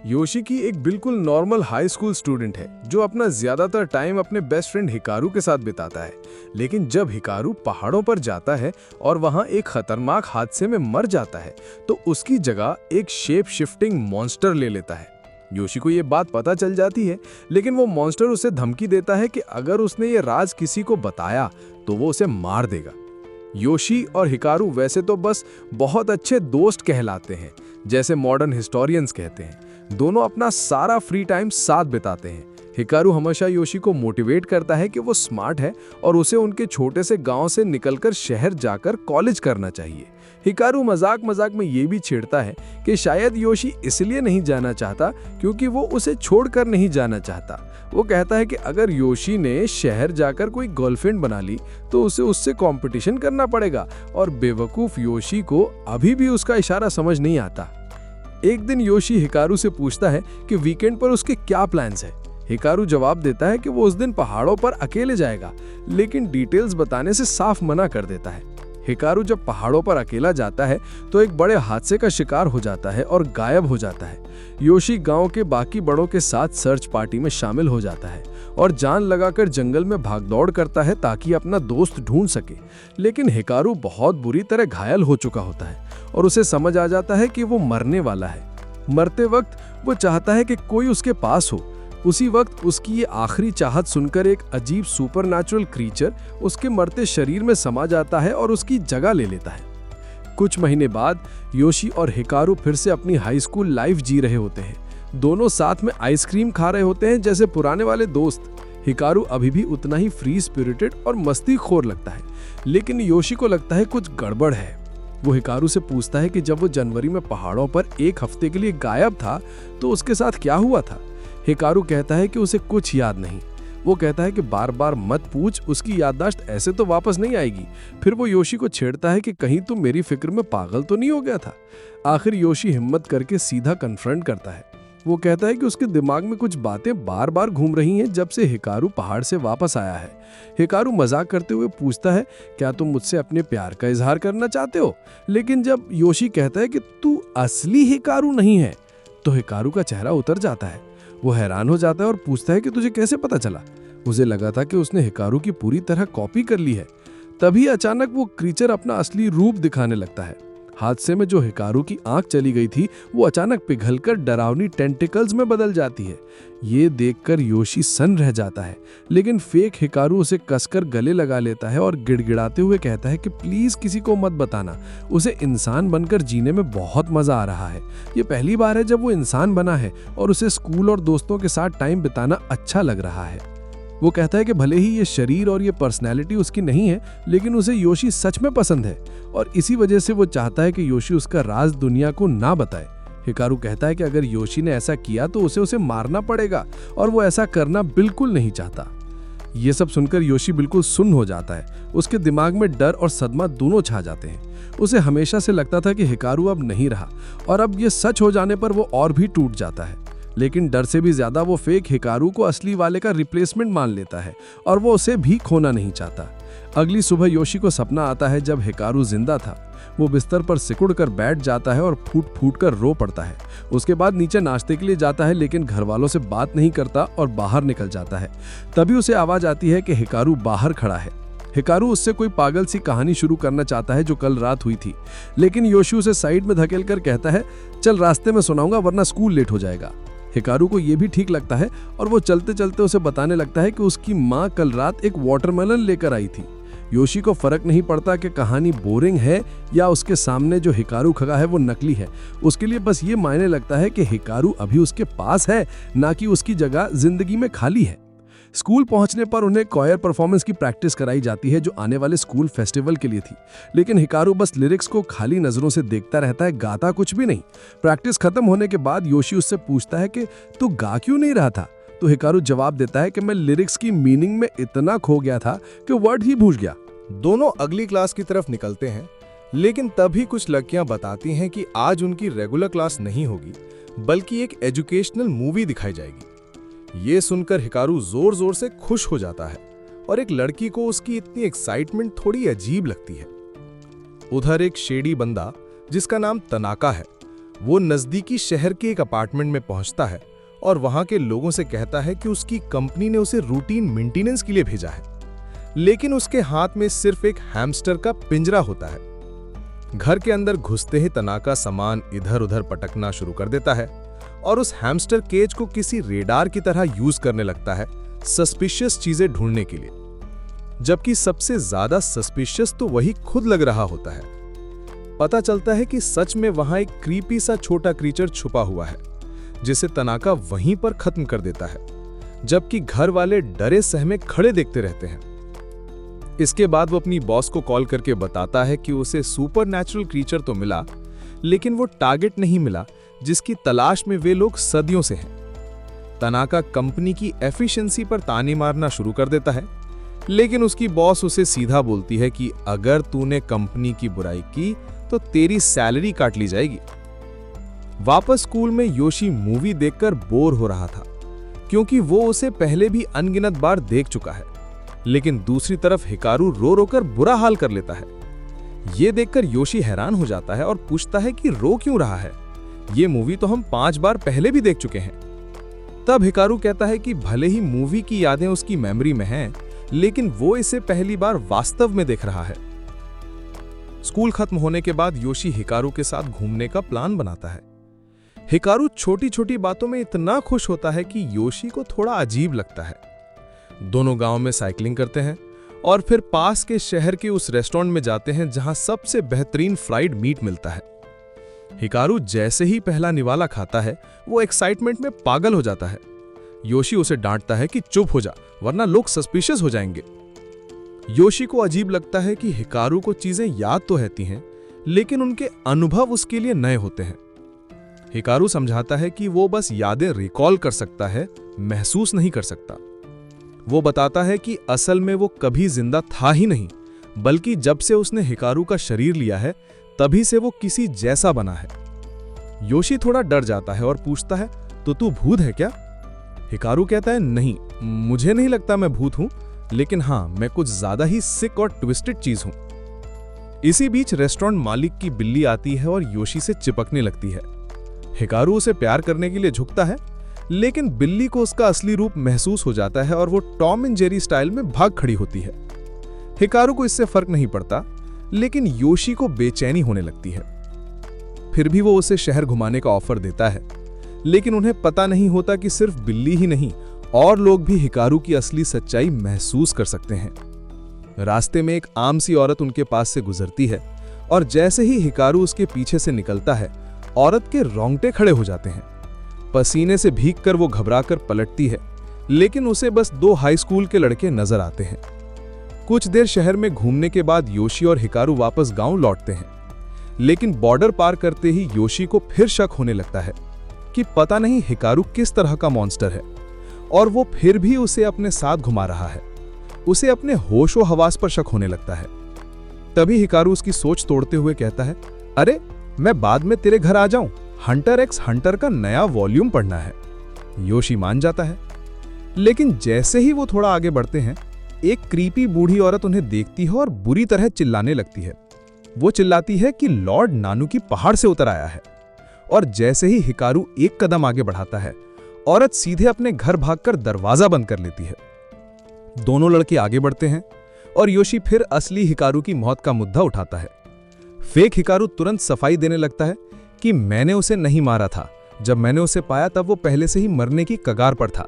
Yoshiki एक बिल्कुल normal high school student है जो अपना ज्यादातर टाइम अपने बेस्ट फ्रेंड हिकारू के साथ बिताता है। लेकिन जब हिकारू पहाड़ों पर जाता है और वहां एक खतरनाक हादसे में मर जाता है तो उसकी जगह एक शेप शिफ्टिंग मॉन्स्टर ले लेता है। योशी को ये बात पता चल जाती है, लेकिन वो मॉन्स्टर उसे धमकी देता है कि अगर उसने ये राज किसी को बताया तो वो उसे मार देगा। योशी और हिकारू वैसे तो बस बहुत अच्छे दोस्त कहलाते हैं, जैसे मॉडर्न हिस्टोरियंस कहते हैं। दोनों अपना सारा फ्री टाइम साथ बिताते हैं। हिकारू हमेशा योशी को मोटिवेट करता है कि वो स्मार्ट है और उसे उनके छोटे से गांव से निकलकर शहर जाकर कॉलेज करना चाहिए। हिकारू मजाक मजाक में ये भी छेड़ता है कि शायद योशी इसलिए नहीं जाना चाहता क्योंकि वो उसे छोड़कर नहीं जाना चाहता। वो कहता है कि अगर योशी ने शहर जाकर कोई गर्लफ्रेंड बना ली तो उसे उससे कंपटीशन करना पड़ेगा और बेवकूफ योशी को अभी भी उसका इशारा समझ नहीं आता। एक दिन योशी हिकारू से पूछता है कि वीकेंड पर उसके क्या प्लान्स हैं। हिकारू जवाब देता है कि वो उस दिन पहाड़ों पर अकेले जाएगा, लेकिन डिटेल्स बताने से साफ मना कर देता है। हिकारू जब पहाड़ों पर अकेला जाता है तो एक बड़े हादसे का शिकार हो जाता है और गायब हो जाता है। योशी गांव के बाकी बड़ों के साथ सर्च पार्टी में शामिल हो जाता है और जान लगाकर जंगल में भागदौड़ करता है ताकि अपना दोस्त ढूंढ सके। लेकिन हिकारू बहुत बुरी तरह घायल हो चुका होता है और उसे समझ आ जाता है कि वो मरने वाला है। मरते वक्त वो चाहता है कि कोई उसके पास हो। उसी वक्त उसकी ये आखिरी चाहत सुनकर एक अजीब सुपरनैचुरल क्रीचर उसके मरते शरीर में समा जाता है और उसकी जगह ले लेता है। कुछ महीने बाद योशी और हिकारू फिर से अपनी हाई स्कूल लाइफ जी रहे होते हैं। दोनों साथ में आइसक्रीम खा रहे होते हैं जैसे पुराने वाले दोस्त। हिकारू अभी भी उतना ही फ्री स्पिरिटेड और मस्तीखोर लगता है, लेकिन योशी को लगता है कुछ गड़बड़ है। वो हिकारू से पूछता है कि जब वो जनवरी में पहाड़ों पर एक हफ्ते के लिए गायब था तो उसके साथ क्या हुआ था। हिकारू कहता है कि उसे कुछ याद नहीं। वो कहता है कि बार बार मत पूछ, उसकी याददाश्त ऐसे तो वापस नहीं आएगी। फिर वो योशी को छेड़ता है कि कहीं तू मेरी फिक्र में पागल तो नहीं हो गया था। आखिर योशी हिम्मत करके सीधा कन्फ्रंट करता है। वो कहता है कि उसके दिमाग में कुछ बातें बार बार घूम रही हैं जब से हिकारू पहाड़ से वापस आया है। हिकारू मजाक करते हुए पूछता है, क्या तुम मुझसे अपने प्यार का इजहार करना चाहते हो? लेकिन जब योशी कहता है कि तू असली हिकारू नहीं है तो हिकारू का चेहरा उतर जाता है। वो हैरान हो जाता है और पूछता है कि तुझे कैसे पता चला? उसे लगा था कि उसने हिकारू की पूरी तरह कॉपी कर ली है। तभी अचानक वो क्रीचर अपना असली रूप दिखाने लगता है। हादसे में जो हिकारू की आंख चली गई थी वो अचानक पिघलकर डरावनी टेंटिकल्स में बदल जाती है। ये देखकर योशी सन्न रह जाता है, लेकिन फेक हिकारू उसे कसकर गले लगा लेता है और गिड़गिड़ाते हुए कहता है कि प्लीज किसी को मत बताना, उसे इंसान बनकर जीने में बहुत मजा आ रहा है। ये पहली बार है जब वो इंसान बना है और उसे स्कूल और दोस्तों के साथ टाइम बिताना अच्छा लग रहा है। वो कहता है कि भले ही ये शरीर और ये पर्सनैलिटी उसकी नहीं है, लेकिन उसे योशी सच में पसंद है और इसी वजह से वो चाहता है कि योशी उसका राज दुनिया को ना बताए। हिकारू कहता है कि अगर योशी ने ऐसा किया तो उसे मारना पड़ेगा और वो ऐसा करना बिल्कुल नहीं चाहता। ये सब सुनकर योशी बिल्कुल सुन्न हो जाता है। उसके दिमाग में डर और सदमा दोनों छा जाते हैं। उसे हमेशा से लगता था कि हिकारू अब नहीं रहा और अब ये सच हो जाने पर वो और भी टूट जाता है। लेकिन डर से भी ज्यादा वो फेक हिकारू को असली वाले का रिप्लेसमेंट मान लेता है और वो उसे भी खोना नहीं चाहता। अगली सुबह योशी को सपना आता है जब हिकारू जिंदा था। वो बिस्तर पर सिकुड़ कर बैठ जाता है और फूट फूट कर रो पड़ता है। उसके बाद नीचे नाश्ते के लिए जाता है, लेकिन घर वालों से बात नहीं करता और बाहर निकल जाता है। तभी उसे आवाज आती है कि हिकारू बाहर खड़ा है। हिकारू उससे कोई पागल सी कहानी शुरू करना चाहता है जो कल रात हुई थी, लेकिन योशी उसे साइड में धकेल कर कहता है, चल रास्ते में सुनाऊंगा वरना स्कूल लेट हो जाएगा। हिकारू को यह भी ठीक लगता है और वो चलते चलते उसे बताने लगता है कि उसकी माँ कल रात एक वाटरमेलन लेकर आई थी। योशी को फर्क नहीं पड़ता कि कहानी बोरिंग है या उसके सामने जो हिकारू खड़ा है वो नकली है। उसके लिए बस ये मायने लगता है कि हिकारू अभी उसके पास है, ना कि उसकी जगह जिंदगी में खाली है। स्कूल पहुंचने पर उन्हें कॉयर परफॉर्मेंस की प्रैक्टिस कराई जाती है जो आने वाले स्कूल फेस्टिवल के लिए थी, लेकिन हिकारू बस लिरिक्स को खाली नजरों से देखता रहता है, गाता कुछ भी नहीं। प्रैक्टिस खत्म होने के बाद योशी उससे पूछता है कि तू गा क्यों नहीं रहा था? तो हिकारू जवाब देता है कि मैं लिरिक्स की मीनिंग में इतना खो गया था कि वर्ड ही भूल गया। दोनों अगली क्लास की तरफ निकलते हैं, लेकिन तभी कुछ लड़कियां बताती हैं कि आज उनकी रेगुलर क्लास नहीं होगी बल्कि एक एजुकेशनल मूवी दिखाई जाएगी। ये सुनकर हिकारू जोर जोर से खुश हो जाता है और एक लड़की को उसकी इतनी एक्साइटमेंट थोड़ी अजीब लगती है। उधर एक शेडी बंदा जिसका नाम तनाका है, वो नजदीकी शहर के एक अपार्टमेंट में पहुंचता है और वहां के लोगों से कहता है कि उसकी कंपनी ने उसे रूटीन मेंटेनेंस के लिए भेजा है, लेकिन उसके हाथ में सिर्फ एक हैमस्टर का पिंजरा होता है। घर के अंदर घुसते ही तनाका सामान इधर-उधर पटकना शुरू कर देता है और उस हैमस्टर केज को किसी रेडार की तरह यूज करने लगता है सस्पिशियस चीजें ढूंढने के लिए, जबकि सबसे ज्यादा सस्पिशियस तो वही खुद लग रहा होता है। पता चलता है कि सच में वहां एक क्रीपी सा छोटा क्रीचर छुपा हुआ है, जिसे तनाका वहीं पर खत्म कर देता है, जबकि घर वाले डरे सहमे खड़े देखते रहते हैं। इसके बाद वो अपनी बॉस को कॉल करके बताता है कि उसे सुपरनैचुरल क्रीचर तो मिला, लेकिन वो टारगेट नहीं मिला जिसकी तलाश में वे लोग सदियों से हैं। तनाका कंपनी की एफिशिएंसी पर ताने मारना शुरू कर देता है, लेकिन उसकी बॉस उसे सीधा बोलती है कि अगर तूने कंपनी की बुराई की तो तेरी सैलरी काट ली जाएगी। वापस स्कूल में योशी मूवी देखकर बोर हो रहा था, क्योंकि वो उसे पहले भी अनगिनत बार देख चुका है, लेकिन दूसरी तरफ हिकारू रो रो कर बुरा हाल कर लेता है। ये देखकर योशी हैरान हो जाता है और पूछता है कि रो क्यों रहा है, ये मूवी तो हम 5 बार पहले भी देख चुके हैं। तब हिकारू कहता है कि भले ही मूवी की यादें उसकी मेमोरी में हैं, लेकिन वो इसे पहली बार वास्तव में देख रहा है। स्कूल खत्म होने के बाद योशी हिकारू के साथ घूमने का प्लान बनाता है। हिकारू छोटी छोटी बातों में इतना खुश होता है कि योशी को थोड़ा अजीब लगता है। दोनों गांव में साइकिलिंग करते हैं और फिर पास के शहर के उस रेस्टोरेंट में जाते हैं जहां सबसे बेहतरीन फ्राइड मीट मिलता है। हिकारू जैसे ही पहला निवाला खाता है, वो एक्साइटमेंट में पागल हो जाता है। योशी उसे डांटता है कि चुप हो जा, वरना लोग सस्पिशियस हो जाएंगे। योशी को अजीब लगता है कि हिकारू को चीजें याद तो रहती हैं, लेकिन उनके अनुभव उसके लिए नए होते हैं। हिकारू समझाता है कि वो बस यादें रिकॉल कर सकता है, महसूस नहीं कर सकता। वो बताता है कि असल में वो कभी जिंदा था ही नहीं, बल्कि जब से उसने हिकारू का शरीर लिया है, तभी से वो किसी जैसा बना है। योशी थोड़ा डर जाता है और पूछता है, तो तू भूत है क्या? हिकारू कहता है, नहीं, मुझे नहीं लगता मैं भूत हूं, लेकिन हाँ, मैं कुछ ज्यादा ही सिक और ट्विस्टेड चीज हूं। इसी बीच रेस्टोरेंट मालिक की बिल्ली आती है और योशी से चिपकने लगती है। हिकारू उसे प्यार करने के लिए झुकता है, लेकिन बिल्ली को उसका असली रूप महसूस हो जाता है और वो टॉम एंड जेरी स्टाइल में भाग खड़ी होती है। हिकारू को इससे फर्क नहीं पड़ता, लेकिन योशी को बेचैनी होने लगती है। फिर भी वो उसे शहर घुमाने का ऑफर देता है, लेकिन उन्हें पता नहीं होता कि सिर्फ बिल्ली ही नहीं, और लोग भी हिकारू की असली सच्चाई महसूस कर सकते हैं। रास्ते में एक आम सी औरत उनके पास से गुजरती है और जैसे ही हिकारू उसके पीछे से निकलता है, औरत के रोंगटे खड़े हो जाते हैं। पसीने से भीगकर वो घबराकर पलटती है, लेकिन उसे बस 2 हाई स्कूल के लड़के नजर आते हैं। कुछ देर शहर में घूमने के बाद योशी और हिकारू वापस गांव लौटते हैं, लेकिन बॉर्डर पार करते ही योशी को फिर शक होने लगता है कि पता नहीं हिकारू किस तरह का मॉन्स्टर है, और वो फिर भी उसे अपने साथ घुमा रहा है। उसे अपने होशो हवास पर शक होने लगता है। तभी हिकारू उसकी सोच तोड़ते हुए कहता है, अरे मैं बाद में तेरे घर आ जाऊं, हंटर एक्स हंटर का नया वॉल्यूम पढ़ना है। योशी मान जाता है, लेकिन जैसे ही वो थोड़ा आगे बढ़ते हैं, एक क्रीपी बूढ़ी औरत उन्हें देखती है और बुरी तरह चिल्लाने लगती है। वो चिल्लाती है कि लॉर्ड नानुकी पहाड़ से उतर आया है, और जैसे ही हिकारू एक कदम आगे बढ़ाता है, औरत सीधे अपने घर भागकर दरवाजा बंद कर लेती है। दोनों लड़के आगे बढ़ते हैं और योशी फिर असली हिकारू की मौत का मुद्दा उठाता है। फेक हिकारू तुरंत सफाई देने लगता है कि मैंने उसे नहीं मारा था, जब मैंने उसे पाया तब वो पहले से ही मरने की कगार पर था।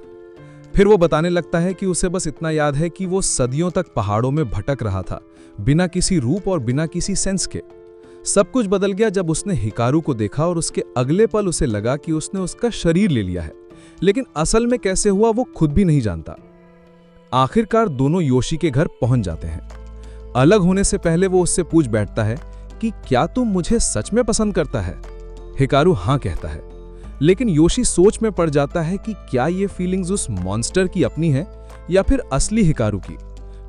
फिर वो बताने लगता है कि उसे बस इतना याद है कि वो सदियों तक पहाड़ों में भटक रहा था, बिना किसी रूप और बिना किसी सेंस के। सब कुछ बदल गया जब उसने हिकारू को देखा और उसके अगले पल उसे लगा कि उसने उसका शरीर ले लिया है, लेकिन असल में कैसे हुआ वो खुद भी नहीं जानता। आखिरकार दोनों योशी के घर पहुंच जाते हैं। अलग होने से पहले वो उससे पूछ बैठता है कि क्या तुम मुझे सच में पसंद करता है? हिकारू हाँ कहता है, लेकिन योशी सोच में पड़ जाता है कि क्या ये फीलिंग्स उस मॉन्स्टर की अपनी है या फिर असली हिकारू की,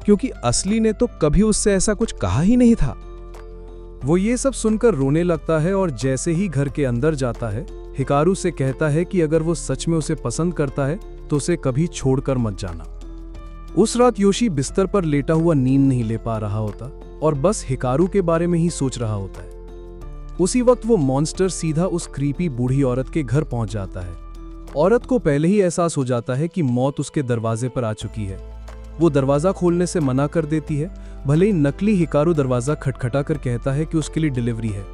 क्योंकि असली ने तो कभी उससे ऐसा कुछ कहा ही नहीं था। वो ये सब सुनकर रोने लगता है और जैसे ही घर के अंदर जाता है, हिकारू से कहता है कि अगर वो सच में उसे पसंद करता है तो उसे कभी छोड़कर मत जाना। उस रात योशी बिस्तर पर लेटा हुआ नींद नहीं ले पा रहा होता और बस हिकारू के बारे में ही सोच रहा होता है। उसी वक्त वो मॉन्स्टर सीधा उस क्रीपी बूढ़ी औरत के घर पहुंच जाता है। औरत को पहले ही एहसास हो जाता है कि मौत उसके दरवाजे पर आ चुकी है। वो दरवाजा खोलने से मना कर देती है, भले ही नकली हिकारू दरवाजा खटखटा कर कहता है कि उसके लिए डिलीवरी है।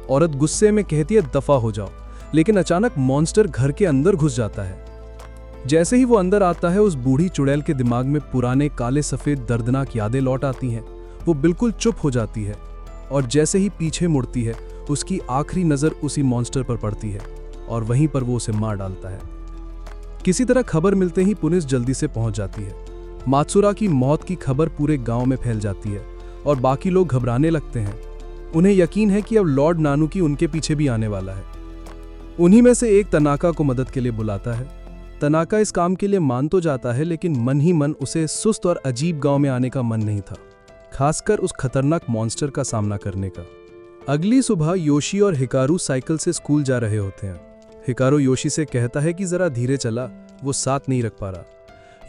औरत गुस्से में कहती है दफा हो जाओ, लेकिन अचानक मॉन्स्टर घर के अंदर घुस जाता है। जैसे ही वो अंदर आता है, उस बूढ़ी चुड़ैल के दिमाग में पुराने काले सफेद दर्दनाक यादें लौट आती हैं। वो बिल्कुल चुप हो जाती है और जैसे ही पीछे मुड़ती है, उसकी आखिरी नजर उसी मॉन्स्टर पर पड़ती है और वहीं पर वो उसे मार डालता है। किसी तरह खबर मिलते ही पुलिस जल्दी से पहुंच जाती है। मात्सुरा की मौत की खबर पूरे गांव में फैल जाती है और बाकी लोग घबराने लगते हैं। उन्हें यकीन है कि अब लॉर्ड नानुकी उनके पीछे भी आने वाला है। उन्हीं में से एक तनाका को मदद के लिए बुलाता है। तनाका इस काम के लिए मान तो जाता है, लेकिन मन ही मन उसे सुस्त और अजीब गांव में आने का मन नहीं था, खासकर उस खतरनाक मॉन्स्टर का सामना करने का। अगली सुबह योशी और हिकारू साइकिल से स्कूल जा रहे होते हैं। हिकारू योशी से कहता है कि जरा धीरे चला, वो साथ नहीं रख पा रहा।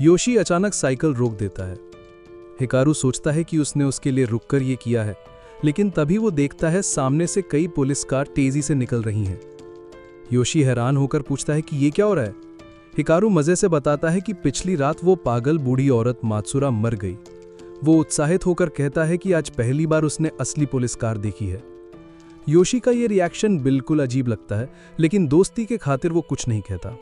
योशी अचानक साइकिल रोक देता है। हिकारू सोचता है कि उसने उसके लिए रुककर ये किया है, लेकिन तभी वो देखता है सामने से कई पुलिस कार तेजी से निकल रही हैं। योशी हैरान होकर पूछता है कि ये क्या हो रहा है। हिकारू मजे से बताता है कि पिछली रात वो पागल बूढ़ी औरत मात्सुरा मर गई। वो उत्साहित होकर कहता है कि आज पहली बार उसने असली पुलिस कार देखी है। योशी का ये रिएक्शन बिल्कुल अजीब लगता है, लेकिन दोस्ती के खातिर वो कुछ नहीं कहता।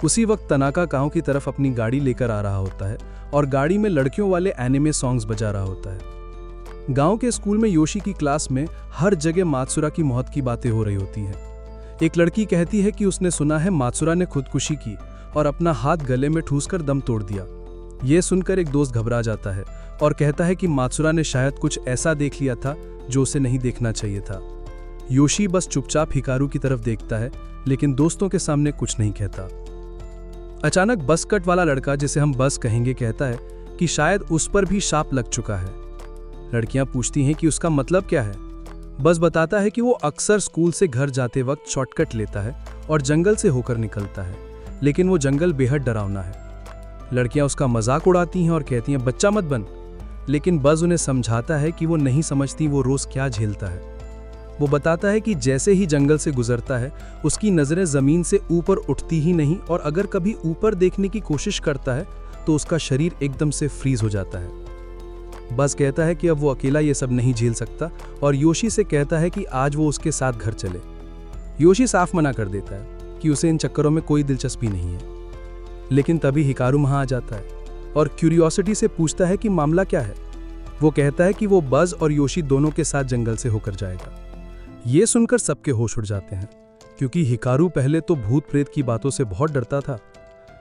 उसी वक्त तनाका गांव की तरफ अपनी गाड़ी लेकर आ रहा होता है और गाड़ी में लड़कियों वाले एनिमे सॉन्ग्स बजा रहा होता है। गांव के स्कूल में योशी की क्लास में हर जगह मात्सुरा की मौत की बातें हो रही होती हैं। एक लड़की कहती है कि उसने सुना है मात्सुरा ने खुदकुशी की और अपना हाथ गले में ठूसकर दम तोड़ दिया। ये सुनकर एक दोस्त घबरा जाता है और कहता है कि मात्सुरा ने शायद कुछ ऐसा देख लिया था जो उसे नहीं देखना चाहिए था। योशी बस चुपचाप हिकारू की तरफ देखता है, लेकिन दोस्तों के सामने कुछ नहीं कहता। अचानक बस कट वाला लड़का, जिसे हम बस कहेंगे, कहता है कि शायद उस पर भी शाप लग चुका है। लड़कियां पूछती हैं कि उसका मतलब क्या है। बस बताता है कि वो अक्सर स्कूल से घर जाते वक्त शॉर्टकट लेता है और जंगल से होकर निकलता है, लेकिन वो जंगल बेहद डरावना है। लड़कियां उसका मजाक उड़ाती हैं और कहती हैं बच्चा मत बन, लेकिन बज उन्हें समझाता है कि वो नहीं समझती वो रोज क्या झेलता है। वो बताता है कि जैसे ही जंगल से गुजरता है, उसकी नजरें जमीन से ऊपर उठती ही नहीं और अगर कभी ऊपर देखने की कोशिश करता है तो उसका शरीर एकदम से फ्रीज हो जाता है। बस कहता है कि अब वो अकेला ये सब नहीं झेल सकता और योशी से कहता है कि आज वो उसके साथ घर चले। योशी साफ मना कर देता है कि उसे इन चक्करों में कोई दिलचस्पी नहीं है, लेकिन तभी हिकारू वहां आ जाता है और क्यूरियोसिटी से पूछता है कि मामला क्या है। वो कहता है कि वो बज और योशी दोनों के साथ जंगल से होकर जाएगा। ये सुनकर सबके होश उड़ जाते हैं, क्योंकि हिकारू पहले तो भूत प्रेत की बातों से बहुत डरता था।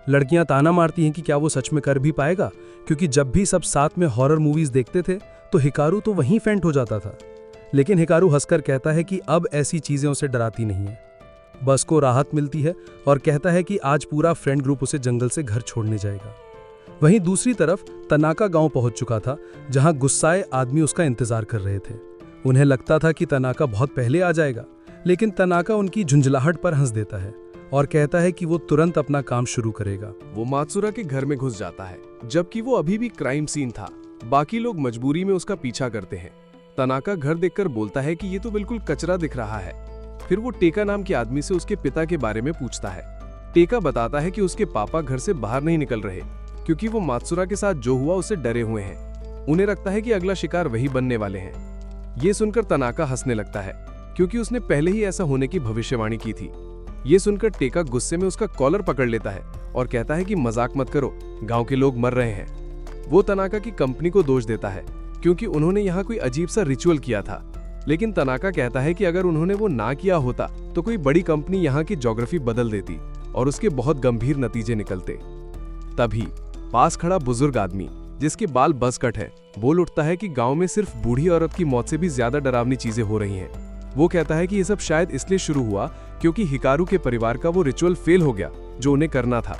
लड़कियां ताना मारती हैं कि क्या वो सच में कर भी पाएगा, क्योंकि जब भी सब साथ में हॉरर मूवीज देखते थे तो हिकारू तो वहीं फेंट हो जाता था। लेकिन हिकारू हंसकर कहता है कि अब ऐसी चीजें उसे डराती नहीं है। बस को राहत मिलती है और कहता है कि आज पूरा फ्रेंड ग्रुप उसे जंगल से घर छोड़ने जाएगा। वहीं दूसरी तरफ तनाका गांव पहुंच चुका था, जहां गुस्साए आदमी उसका इंतजार कर रहे थे। उन्हें लगता था कि तनाका बहुत पहले आ जाएगा, लेकिन तनाका उनकी झुंझलाहट पर हंस देता है और कहता है कि वो तुरंत अपना काम शुरू करेगा। वो मात्सुरा के घर में घुस जाता है, जबकि वो अभी भी क्राइम सीन था। बाकी लोग मजबूरी में उसका पीछा करते हैं। तनाका घर देखकर बोलता है कि ये तो बिल्कुल कचरा दिख रहा है। फिर वो टेका नाम के आदमी से उसके पिता के बारे में पूछता है। टेका बताता है कि उसके पापा घर से बाहर नहीं निकल रहे, क्योंकि वो मात्सुरा के साथ जो हुआ उससे डरे हुए हैं। उन्हें लगता है कि अगला शिकार वही बनने वाले हैं। ये सुनकर तनाका हंसने लगता है, क्योंकि उसने पहले ही ऐसा होने की भविष्यवाणी की थी। ये सुनकर टेका गुस्से में उसका कॉलर पकड़ लेता है और कहता है कि मजाक मत करो, गांव के लोग मर रहे हैं। वो तनाका की कंपनी को दोष देता है, क्योंकि उन्होंने यहाँ कोई अजीब सा रिचुअल किया था। लेकिन तनाका कहता है कि अगर उन्होंने वो ना किया होता तो कोई बड़ी कंपनी यहाँ की ज्योग्राफी बदल देती और उसके बहुत गंभीर नतीजे निकलते। तभी पास खड़ा बुजुर्ग आदमी, जिसके बाल बस कट है, बोल उठता है कि गांव में सिर्फ बूढ़ी औरत की मौत से भी ज्यादा डरावनी चीजें हो रही हैं। वो कहता है कि ये सब शायद इसलिए शुरू हुआ क्योंकि हिकारू के परिवार का वो रिचुअल फेल हो गया जो उन्हें करना था।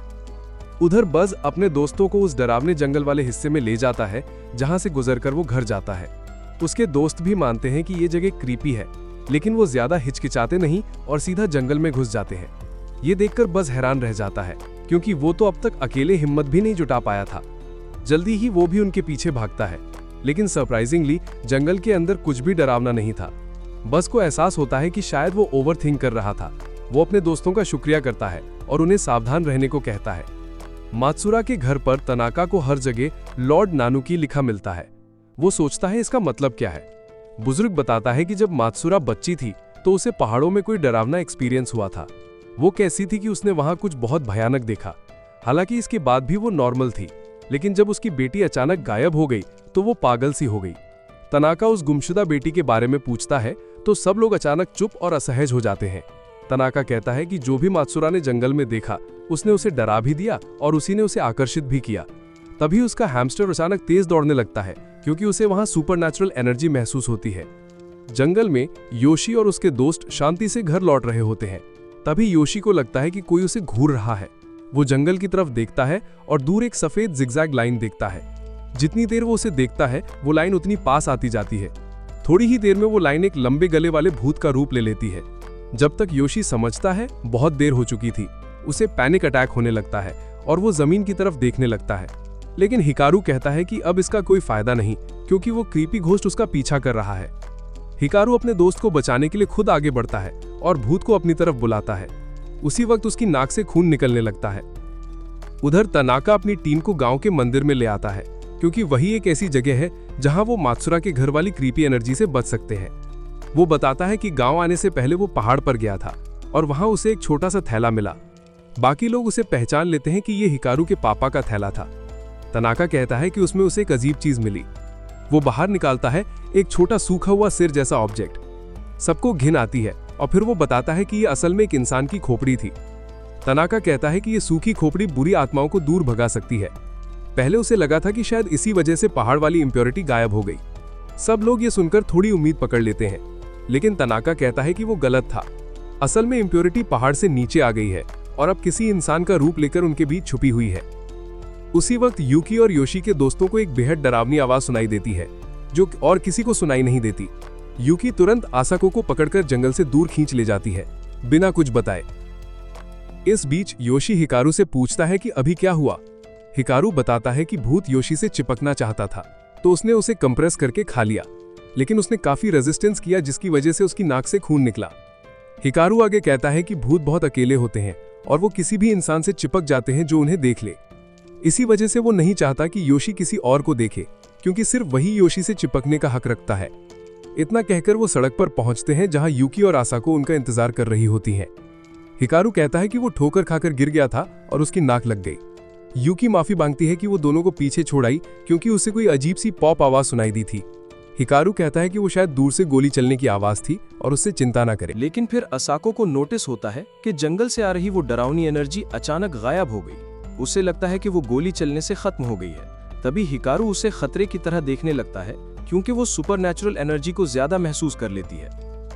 उधर बज अपने दोस्तों को उस डरावने जंगल वाले हिस्से में ले जाता है जहां से गुजरकर वो घर जाता है। उसके दोस्त भी मानते हैं कि ये जगह क्रीपी है, लेकिन वो ज्यादा हिचकिचाते नहीं और सीधा जंगल में घुस जाते हैं। ये देखकर बज हैरान रह जाता है, क्योंकि वो तो अब तक अकेले हिम्मत भी नहीं जुटा पाया था। जल्दी ही वो भी उनके पीछे भागता है, लेकिन सरप्राइजिंगली जंगल के अंदर कुछ भी डरावना नहीं था। बस को एहसास होता है कि शायद वो ओवरथिंक कर रहा था। वो अपने दोस्तों का शुक्रिया करता है और उन्हें सावधान रहने को कहता है। मात्सुरा के घर पर तनाका को हर जगह लॉर्ड नानुकी लिखा मिलता है। वो सोचता है इसका मतलब क्या है। बुजुर्ग बताता है कि जब मात्सुरा बच्ची थी तो उसे पहाड़ों में कोई डरावना एक्सपीरियंस हुआ था। वो कैसी थी कि उसने वहां कुछ बहुत भयानक देखा। हालांकि इसके बाद भी वो नॉर्मल थी, लेकिन जब उसकी बेटी अचानक गायब हो गई तो वो पागल सी हो गई। तनाका उस गुमशुदा बेटी के बारे में पूछता है तो सब लोग अचानक चुप और असहज हो जाते हैं। तनाका कहता है कि जो भी मात्सुरा ने जंगल में देखा उसने उसे डरा भी दिया और उसी ने उसे आकर्षित भी किया। तभी उसका हैमस्टर अचानक तेज दौड़ने लगता है क्योंकि उसे वहां सुपरनैचुरल एनर्जी महसूस होती है। जंगल में योशी और उसके दोस्त शांति से घर लौट रहे होते हैं। तभी योशी को लगता है कि कोई उसे घूर रहा है। वो जंगल की तरफ देखता है और दूर एक सफेद जिगजैग लाइन देखता है। जितनी देर वो उसे देखता है वो लाइन उतनी पास आती जाती है। थोड़ी ही देर में वो लाइन एक लंबे गले वाले भूत का रूप ले लेती है। जब तक योशी समझता है बहुत देर हो चुकी थी। उसे पैनिक अटैक होने लगता है और वो जमीन की तरफ देखने लगता है। लेकिन हिकारू कहता है कि अब इसका कोई फायदा नहीं क्योंकि वो क्रीपी घोस्ट उसका पीछा कर रहा है। हिकारू अपने दोस्त को बचाने के लिए खुद आगे बढ़ता है और भूत को अपनी तरफ बुलाता है। उसी वक्त उसकी नाक से खून निकलने लगता है। उधर तनाका अपनी टीम को गांव के मंदिर में ले आता है क्योंकि वही एक ऐसी जगह है जहां वो मात्सुरा के घर वाली क्रीपी एनर्जी से बच सकते हैं। वो बताता है कि गांव आने से पहले वो पहाड़ पर गया था और वहां उसे एक छोटा सा थैला मिला। बाकी लोग उसे पहचान लेते हैं कि ये हिकारू के पापा का थैला था। तनाका कहता है कि उसमें उसे एक अजीब चीज मिली। वो बाहर निकालता है एक छोटा सूखा हुआ सिर जैसा ऑब्जेक्ट। सबको घिन आती है और फिर वो बताता है कि ये असल में एक इंसान की खोपड़ी थी। तनाका कहता है कि ये सूखी खोपड़ी बुरी आत्माओं को दूर भगा सकती है। पहले उसे लगा था कि शायद इसी वजह से पहाड़ वाली इम्प्योरिटी गायब हो गई। सब लोग ये सुनकर थोड़ी उम्मीद पकड़ लेते हैं, लेकिन तनाका कहता है कि वो गलत था। असल में इम्प्योरिटी पहाड़ से नीचे आ गई है और अब किसी इंसान का रूप लेकर उनके बीच छुपी हुई है। उसी वक्त यूकी और योशी के दोस्तों को एक बेहद डरावनी आवाज सुनाई देती है जो और किसी को सुनाई नहीं देती। यूकी तुरंत आसाको को पकड़कर जंगल से दूर खींच ले जाती है बिना कुछ बताए। इस बीच योशी हिकारू से पूछता है कि अभी क्या हुआ। हिकारू बताता है कि भूत योशी से चिपकना चाहता था तो उसने उसे कंप्रेस करके खा लिया, लेकिन उसने काफी रेजिस्टेंस किया जिसकी वजह से उसकी नाक से खून निकला। हिकारू आगे कहता है कि भूत बहुत अकेले होते हैं और वो किसी भी इंसान से चिपक जाते हैं जो उन्हें देख ले। इसी वजह से वो नहीं चाहता कि योशी किसी और को देखे क्योंकि सिर्फ वही योशी से चिपकने का हक रखता है। इतना कहकर वो सड़क पर पहुंचते हैं जहां यूकी और आसाको उनका इंतजार कर रही होती हैं। हिकारू कहता है कि वो ठोकर खाकर गिर गया था और उसकी नाक लग गई। यूकी माफी मांगती है कि वो दोनों को पीछे छोड़ आई क्योंकि उसे कोई अजीब सी पॉप आवाज सुनाई दी थी। हिकारू कहता है कि वो शायद दूर से गोली चलने की आवाज थी और उससे चिंता ना करे। लेकिन फिर असाको को नोटिस होता है कि जंगल से आ रही वो डरावनी एनर्जी अचानक गायब हो गई। उसे लगता है कि वो गोली चलने से खत्म हो गई है। तभी हिकारू उसे खतरे की तरह देखने लगता है क्योंकि वो सुपरनैचुरल एनर्जी को ज्यादा महसूस कर लेती है।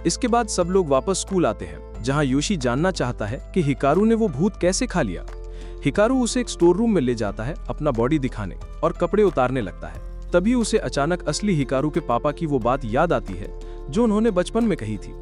इसके बाद सब लोग वापस स्कूल आते हैं जहां योशी जानना चाहता है कि हिकारू ने वो भूत कैसे खा लिया। हिकारू उसे एक स्टोर रूम में ले जाता है अपना बॉडी दिखाने और कपड़े उतारने लगता है। तभी उसे अचानक असली हिकारू के पापा की वो बात याद आती है जो उन्होंने बचपन में कही थी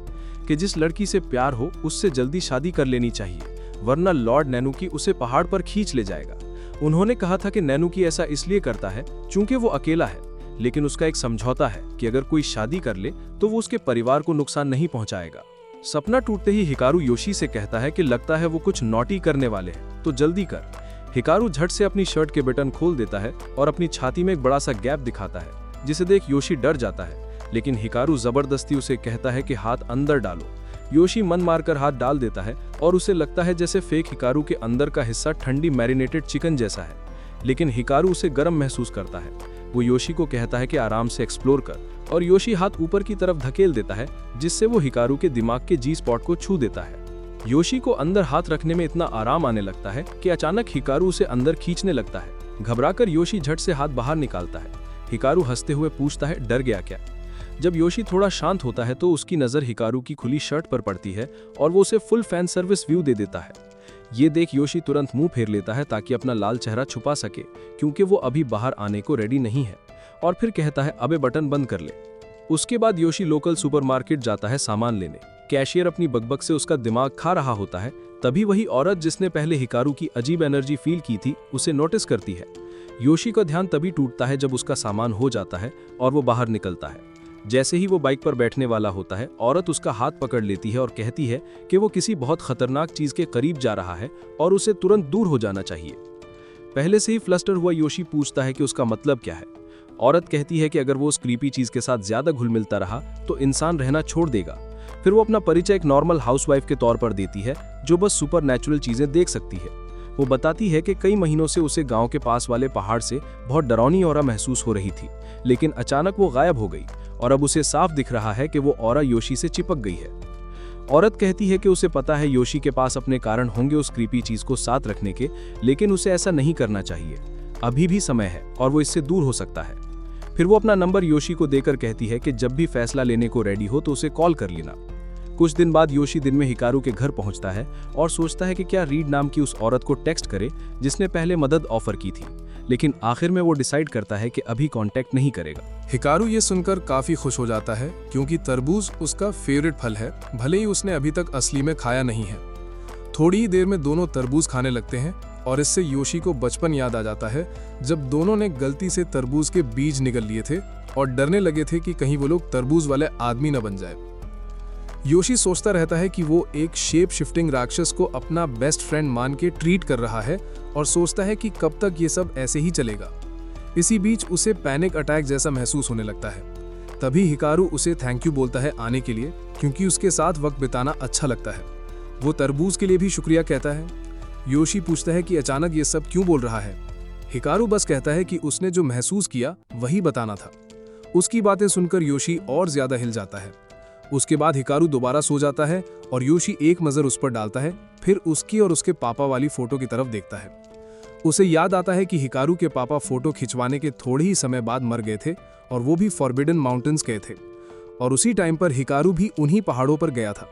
कि जिस लड़की से प्यार हो उससे जल्दी शादी कर लेनी चाहिए वरना लॉर्ड नैनुकी उसे पहाड़ पर खींच ले जाएगा। उन्होंने कहा था कि नैनुकी ऐसा इसलिए करता है क्योंकि वो अकेला है, लेकिन उसका एक समझौता है कि अगर कोई शादी कर ले तो वो उसके परिवार को नुकसान नहीं पहुंचाएगा। सपना टूटते ही हिकारू योशी से कहता है कि लगता है वो कुछ नॉटी करने वाले हैं तो जल्दी कर। हिकारू झट से अपनी शर्ट के बटन खोल देता है और अपनी छाती में एक बड़ा सा गैप दिखाता है जिसे देख योशी डर जाता है, लेकिन हिकारू जबरदस्ती उसे कहता है कि हाथ अंदर डालो। योशी मन मारकर हाथ डाल देता है और उसे लगता है जैसे फेक हिकारू के अंदर का हिस्सा ठंडी मैरिनेटेड चिकन जैसा है, लेकिन हिकारू उसे गर्म महसूस करता है। वो योशी को कहता है कि आराम से एक्सप्लोर कर और योशी हाथ ऊपर की तरफ धकेल देता है जिससे वो हिकारू के दिमाग के जी स्पॉट को छू देता है। योशी को अंदर हाथ रखने में इतना आराम आने लगता है कि अचानक हिकारू उसे अंदर खींचने लगता है। घबराकर योशी झट से हाथ बाहर निकालता है। हिकारू हंसते हुए पूछता है, डर गया क्या? जब योशी थोड़ा शांत होता है तो उसकी नजर हिकारू की खुली शर्ट पर पड़ती है और वो उसे फुल फैन सर्विस व्यू दे देता है। ये देख योशी तुरंत मुंह फेर लेता है ताकि अपना लाल चेहरा छुपा सके क्योंकि वो अभी बाहर आने को रेडी नहीं है, और फिर कहता है अबे बटन बंद कर ले। उसके बाद योशी लोकल सुपरमार्केट जाता है सामान लेने। कैशियर अपनी बकबक से उसका दिमाग खा रहा होता है। तभी वही औरत जिसने पहले हिकारू की अजीब एनर्जी फील की थी उसे नोटिस करती है। योशी का ध्यान तभी टूटता है जब उसका सामान हो जाता है और वो बाहर निकलता है। जैसे ही वो बाइक पर बैठने वाला होता है, औरत उसका हाथ पकड़ लेती है और कहती है कि वो किसी बहुत खतरनाक चीज के करीब जा रहा है और उसे तुरंत दूर हो जाना चाहिए। पहले से ही फ्लस्टर हुआ योशी पूछता है कि उसका मतलब क्या है। औरत कहती है कि अगर वो उस क्रीपी चीज के साथ ज्यादा घुल मिलता रहा तो इंसान रहना छोड़ देगा। फिर वो अपना परिचय एक नॉर्मल हाउसवाइफ के तौर पर देती है जो बस सुपर नेचुरल चीजें देख सकती है। वो बताती है कि कई महीनों से उसे गांव के पास वाले पहाड़ से बहुत डरावनी ऑरा महसूस हो रही थी, लेकिन अचानक वो गायब हो गई और अब उसे साफ दिख रहा है कि वो ऑरा योशी से चिपक गई है। औरत कहती है कि उसे पता है योशी के पास अपने कारण होंगे उस क्रीपी चीज को साथ रखने के, लेकिन उसे ऐसा नहीं करना चाहिए। अभी भी समय है और वो इससे दूर हो सकता है। फिर वो अपना नंबर योशी को देकर कहती है कि जब भी फैसला लेने को रेडी हो तो उसे कॉल कर लेना। कुछ दिन बाद योशी दिन में हिकारू के घर पहुंचता है और सोचता है कि क्या रीड नाम की उस औरत को टेक्स्ट करे जिसने पहले मदद ऑफर की थी, लेकिन आखिर में वो डिसाइड करता है कि अभी कांटेक्ट नहीं करेगा। हिकारू ये सुनकर काफी खुश हो जाता है क्योंकि तरबूज उसका फेवरेट फल है, भले ही उसने अभी तक असली में खाया नहीं है। थोड़ी ही देर में दोनों तरबूज खाने लगते हैं और इससे योशी को बचपन याद आ जाता है जब दोनों ने गलती से तरबूज के बीज निगल लिए थे और डरने लगे थे कि कहीं वो लोग तरबूज वाले आदमी न बन जाए। योशी सोचता रहता है कि वो एक शेप शिफ्टिंग राक्षस को अपना बेस्ट फ्रेंड मान के ट्रीट कर रहा है और सोचता है कि कब तक ये सब ऐसे ही चलेगा। इसी बीच उसे पैनिक अटैक जैसा महसूस होने लगता है। तभी हिकारू उसे थैंक यू बोलता है आने के लिए, क्योंकि उसके साथ वक्त बिताना अच्छा लगता है। वो तरबूज के लिए भी शुक्रिया कहता है। योशी पूछता है कि अचानक ये सब क्यों बोल रहा है। हिकारू बस कहता है कि उसने जो महसूस किया वही बताना था। उसकी बातें सुनकर योशी और ज्यादा हिल जाता है। उसके बाद हिकारू दोबारा सो जाता है और योशी एक नजर उस पर डालता है, फिर उसकी और उसके पापा वाली फोटो की तरफ देखता है। उसे याद आता है कि हिकारू के पापा फोटो खिंचवाने के थोड़े ही समय बाद मर गए थे और वो भी फॉरबिडन माउंटेन्स गए थे और उसी टाइम पर हिकारू भी उन्हीं पहाड़ों पर गया था।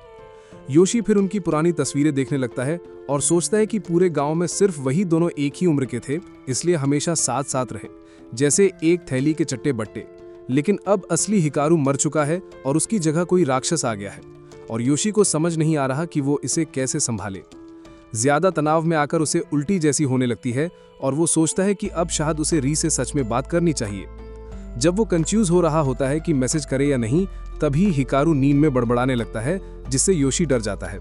योशी फिर उनकी पुरानी तस्वीरें देखने लगता है और सोचता है कि पूरे गांव में सिर्फ वही दोनों एक ही उम्र के थे, इसलिए हमेशा साथ साथ रहे, जैसे एक थैली के चट्टे बट्टे। लेकिन अब असली हिकारू मर चुका है और उसकी जगह कोई राक्षस आ गया है और योशी को समझ नहीं आ रहा कि वो इसे कैसे संभाले। ज्यादा तनाव में आकर उसे उल्टी जैसी होने लगती है और वो सोचता है कि अब शायद उसे री से सच में बात करनी चाहिए। जब वो कंफ्यूज हो रहा होता है कि मैसेज करे या नहीं, तभी हिकारू नींद में बड़बड़ाने लगता है, जिससे योशी डर जाता है।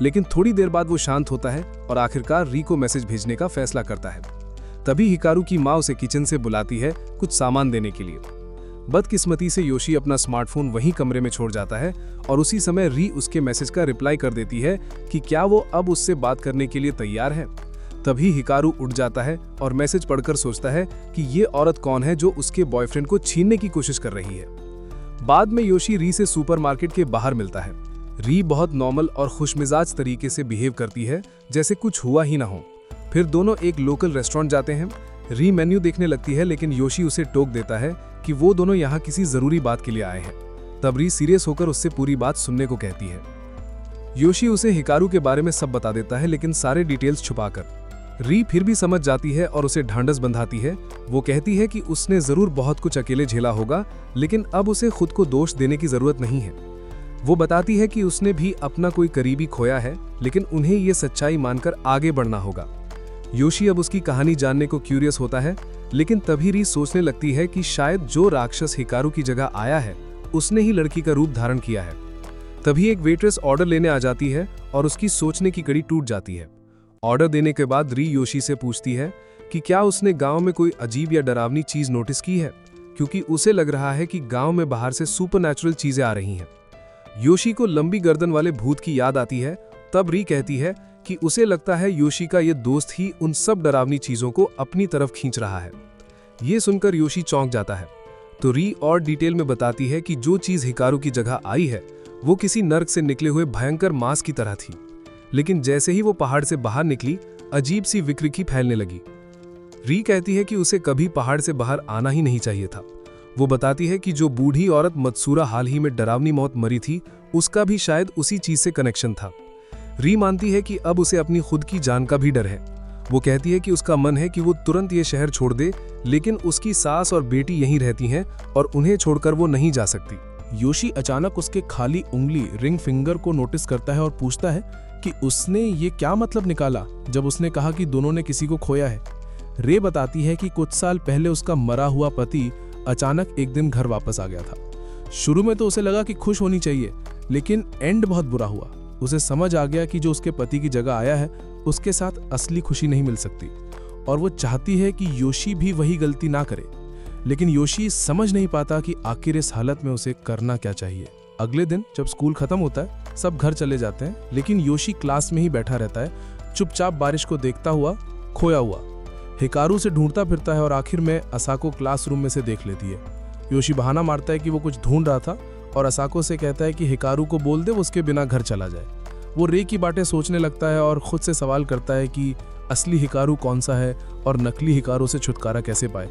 लेकिन थोड़ी देर बाद वो शांत होता है और आखिरकार री को मैसेज भेजने का फैसला करता है। तभी हिकारू की माँ उसे किचन से बुलाती है कुछ सामान देने के लिए। बदकिस्मती से योशी अपना स्मार्टफोन वहीं कमरे में छोड़ जाता है और उसी समय री उसके मैसेज का रिप्लाई कर देती है कि क्या वो अब उससे बात करने के लिए तैयार है। तभी हिकारू उठ जाता है और मैसेज पढ़कर सोचता है कि ये औरत कौन है जो उसके बॉयफ्रेंड को छीनने की कोशिश कर रही है। बाद में योशी री से सुपरमार्केट के बाहर मिलता है। री बहुत नॉर्मल और खुशमिजाज तरीके से बिहेव करती है, जैसे कुछ हुआ ही ना हो। फिर दोनों एक लोकल रेस्टोरेंट जाते हैं। री मेन्यू देखने लगती है, लेकिन योशी उसे टोक देता है कि वो दोनों यहाँ किसी जरूरी बात के लिए आए हैं। तब री सीरियस होकर उससे पूरी बात सुनने को कहती है। योशी उसे हिकारू के बारे में सब बता देता है, लेकिन सारे डिटेल्स छुपाकर। री फिर भी समझ जाती है और उसे ढांढस बंधाती है। वो कहती है कि उसने जरूर बहुत कुछ अकेले झेला होगा, लेकिन अब उसे खुद को दोष देने की जरूरत नहीं है। वो बताती है कि उसने भी अपना कोई करीबी खोया है, लेकिन उन्हें ये सच्चाई मानकर आगे बढ़ना होगा। योशी अब उसकी कहानी जानने को क्यूरियस होता है, लेकिन तभी री सोचने लगती है कि शायद जो राक्षस हिकारू की जगह आया है उसने ही लड़की का रूप धारण किया है। तभी एक वेट्रेस ऑर्डर लेने आ जाती है और उसकी सोचने की कड़ी टूट जाती है। ऑर्डर देने के बाद री योशी से पूछती है कि क्या उसने गांव में कोई अजीब या डरावनी चीज नोटिस की है, क्योंकि उसे लग रहा है कि गांव में बाहर से सुपरनैचुरल चीजें आ रही हैं। योशी को लंबी गर्दन वाले भूत की याद आती है। तब री कहती है कि उसे लगता है योशी का ये दोस्त ही उन सब डरावनी चीजों को अपनी तरफ खींच रहा है। ये सुनकर योशी चौंक जाता है। तो री और डिटेल में बताती है कि जो चीज हिकारू की जगह आई है वो किसी नर्क से निकले हुए भयंकर मांस की तरह थी, लेकिन जैसे ही वो पहाड़ से बाहर निकली अजीब सी विकृति फैलने लगी। री कहती है कि उसे कभी पहाड़ से बाहर आना ही नहीं चाहिए था। वो बताती है कि जो बूढ़ी औरत मत्सूरा हाल ही में डरावनी मौत मरी थी, उसका भी शायद उसी चीज से कनेक्शन था। री मानती है कि अब उसे अपनी खुद की जान का भी डर है। वो कहती है कि उसका मन है कि वो तुरंत ये शहर छोड़ दे, लेकिन उसकी सास और बेटी यहीं रहती हैं और उन्हें छोड़कर वो नहीं जा सकती। योशी अचानक उसके खाली उंगली रिंग फिंगर को नोटिस करता है और पूछता है कि उसने ये क्या मतलब निकाला जब उसने कहा कि दोनों ने किसी को खोया है। रे बताती है कि कुछ साल पहले उसका मरा हुआ पति अचानक एक दिन घर वापस आ गया था। शुरू में तो उसे लगा कि खुश होनी चाहिए, लेकिन एंड बहुत बुरा हुआ। उसे समझ आ गया कि जो उसके पति की जगह आया है उसके साथ असली खुशी नहीं मिल सकती, और वो चाहती है कि योशी भी वही गलती ना करे। लेकिन योशी समझ नहीं पाता कि आखिर इस हालत में उसे करना क्या चाहिए। अगले दिन जब स्कूल खत्म होता है, सब घर चले जाते हैं, लेकिन योशी क्लास में ही बैठा रहता है, चुपचाप बारिश को देखता हुआ, खोया हुआ। हिकारू उसे ढूंढता फिरता है और आखिर में असाको क्लासरूम में से देख लेती है। योशी बहाना मारता है कि वो कुछ ढूंढ रहा था और असाको से कहता है कि हिकारू को बोल दे वो उसके बिना घर चला जाए। वो रे की बातें सोचने लगता है और खुद से सवाल करता है कि असली हिकारू कौन सा है और नकली हिकारू से छुटकारा कैसे पाए।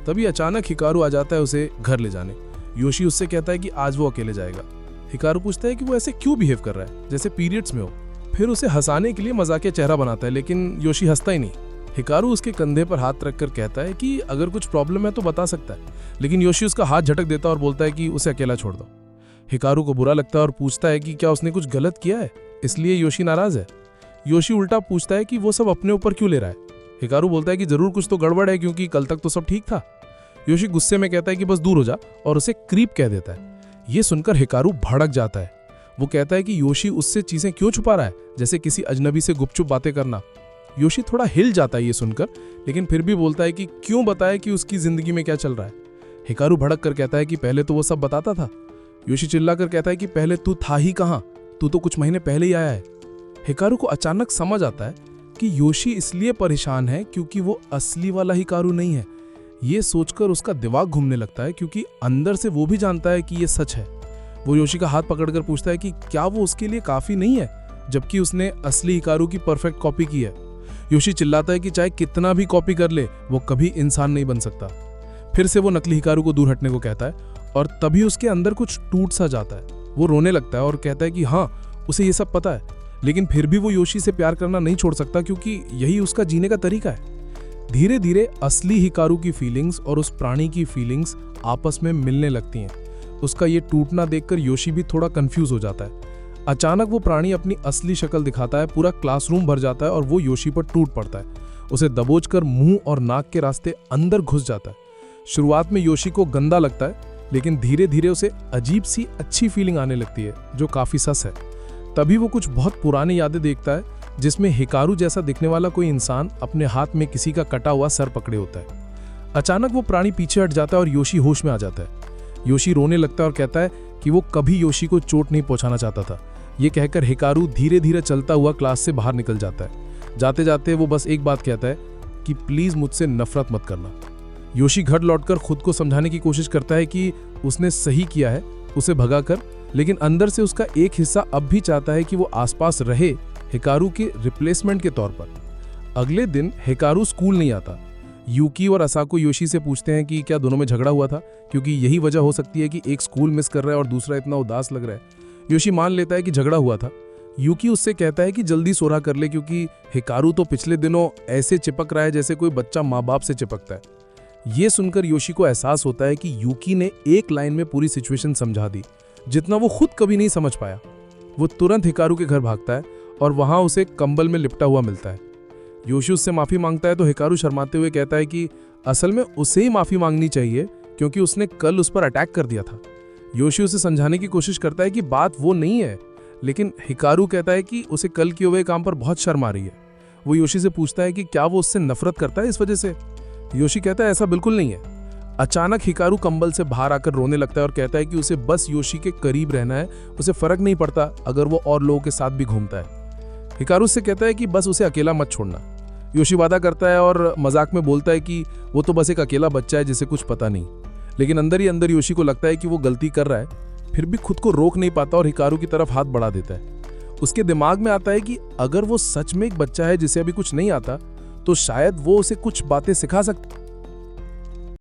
तभी अचानक हिकारू आ जाता है उसे घर ले जाने। योशी उससे कहता है कि आज वो अकेले जाएगा। हिकारू पूछता है कि वो ऐसे क्यों बिहेव कर रहा है, जैसे पीरियड्स में हो। फिर उसे हंसाने के लिए मजाकिया चेहरा बनाता है, लेकिन योशी हंसता ही नहीं। हिकारू उसके कंधे पर हाथ रखकर कहता है कि अगर कुछ प्रॉब्लम है तो बता सकता है, लेकिन योशी उसका हाथ झटक देता है और बोलता है कि उसे अकेला छोड़ दो। हिकारू को बुरा लगता है और पूछता है कि क्या उसने कुछ गलत किया है, इसलिए योशी नाराज है। योशी उल्टा पूछता है कि वो सब अपने ऊपर क्यों ले रहा है। हिकारू बोलता है कि जरूर कुछ तो गड़बड़ है, क्योंकि कल तक तो सब ठीक था। योशी गुस्से में कहता है कि बस दूर हो जा और उसे क्रीप कह देता है। ये सुनकर हिकारू भड़क जाता है। वो कहता है कि योशी उससे चीजें क्यों छुपा रहा है, जैसे किसी अजनबी से गुपचुप बातें करना। योशी थोड़ा हिल जाता है ये सुनकर, लेकिन फिर भी बोलता है कि क्यों बताए कि उसकी जिंदगी में क्या चल रहा है। हिकारू भड़क कर कहता है कि पहले तो वो सब बताता था। योशी चिल्लाकर कहता है कि पहले तू था ही कहाँ, तू तो कुछ महीने पहले ही आया है। हिकारू को अचानक समझ आता है कि योशी इसलिए परेशान है क्योंकि वो असली वाला हिकारू नहीं है। ये सोचकर उसका दिमाग घूमने लगता है, क्योंकि अंदर से वो भी जानता है कि ये सच है। वो योशी का हाथ पकड़कर पूछता है कि क्या वो उसके लिए काफी नहीं है, जबकि उसने असली हिकारू की परफेक्ट कॉपी की है। योशी चिल्लाता है कि चाहे कितना भी कॉपी कर ले, वो कभी इंसान नहीं बन सकता। फिर से वो नकली हिकारू को दूर हटने को कहता है, और तभी उसके अंदर कुछ टूट सा जाता है। वो रोने लगता है और कहता है कि हाँ, उसे ये सब पता है, लेकिन फिर भी वो योशी से प्यार करना नहीं छोड़ सकता, क्योंकि यही उसका जीने का तरीका है। धीरे धीरे असली हिकारू की फीलिंग्स और उस प्राणी की फीलिंग्स आपस में मिलने लगती हैं। उसका ये टूटना देखकर योशी भी थोड़ा कंफ्यूज हो जाता है। अचानक वो प्राणी अपनी असली शक्ल दिखाता है, पूरा क्लासरूम भर जाता है और वो योशी पर टूट पड़ता है। उसे दबोचकर मुंह और नाक के रास्ते अंदर घुस जाता है। शुरुआत में योशी को गंदा लगता है, लेकिन धीरे धीरे उसे अजीब सी अच्छी फीलिंग आने लगती है, जो काफी सच है। तभी वो कुछ बहुत पुरानी यादें देखता है, जिसमें हिकारू जैसा दिखने वाला कोई इंसान अपने हाथ में किसी का कटा हुआ सर पकड़े होता है। अचानक वो प्राणी पीछे हट जाता है और योशी होश में आ जाता है। योशी रोने लगता है और कहता है कि वो कभी योशी को चोट नहीं पहुंचाना चाहता था। ये कहकर हिकारू धीरे धीरे चलता हुआ क्लास से बाहर निकल जाता है। जाते जाते वो बस एक बात कहता है कि प्लीज मुझसे नफरत मत करना। योशी घर लौटकर खुद को समझाने की कोशिश करता है कि उसने सही किया है उसे भगाकर, लेकिन अंदर से उसका एक हिस्सा अब भी चाहता है कि वो आसपास रहे, हिकारू के रिप्लेसमेंट के तौर पर। अगले दिन हिकारू स्कूल नहीं आता। यूकी और असाको योशी से पूछते हैं कि क्या दोनों में झगड़ा हुआ था, क्योंकि यही वजह हो सकती है कि एक स्कूल मिस कर रहा है और दूसरा इतना उदास लग रहा है। योशी मान लेता है कि झगड़ा हुआ था। यूकी उससे कहता है कि जल्दी सोरा कर ले, क्योंकि हिकारू तो पिछले दिनों ऐसे चिपक रहा है जैसे कोई बच्चा माँ बाप से चिपकता है। ये सुनकर योशी को एहसास होता है कि यूकी ने एक लाइन में पूरी सिचुएशन समझा दी, जितना वो खुद कभी नहीं समझ पाया। वो तुरंत हिकारू के घर भागता है और वहां उसे कंबल में लिपटा हुआ मिलता है। योशी उससे माफी मांगता है तो हिकारू शर्माते हुए कहता है कि असल में उसे ही माफी मांगनी चाहिए, क्योंकि उसने कल उस पर अटैक कर दिया था। योशी उसे समझाने की कोशिश करता है कि बात वो नहीं है, लेकिन हिकारू कहता है कि उसे कल किए हुए काम पर बहुत शर्म आ रही है। वो योशी से पूछता है कि क्या वो उससे नफरत करता है इस वजह से। योशी कहता है ऐसा बिल्कुल नहीं है। अचानक हिकारू कंबल से बाहर आकर रोने लगता है और कहता है कि उसे बस योशी के करीब रहना है, उसे फर्क नहीं पड़ता अगर वो और लोगों के साथ भी घूमता है। हिकारू से कहता है कि बस उसे अकेला मत छोड़ना। योशी वादा करता है और मजाक में बोलता है कि वो तो बस एक अकेला बच्चा है जिसे कुछ पता नहीं, लेकिन अंदर ही अंदर योशी को लगता है कि वो गलती कर रहा है, फिर भी खुद को रोक नहीं पाता और हिकारू की तरफ हाथ बढ़ा देता है। उसके दिमाग में आता है कि अगर वो सच में एक बच्चा है जिसे अभी कुछ नहीं आता, तो शायद वो उसे कुछ बातें सिखा सकता।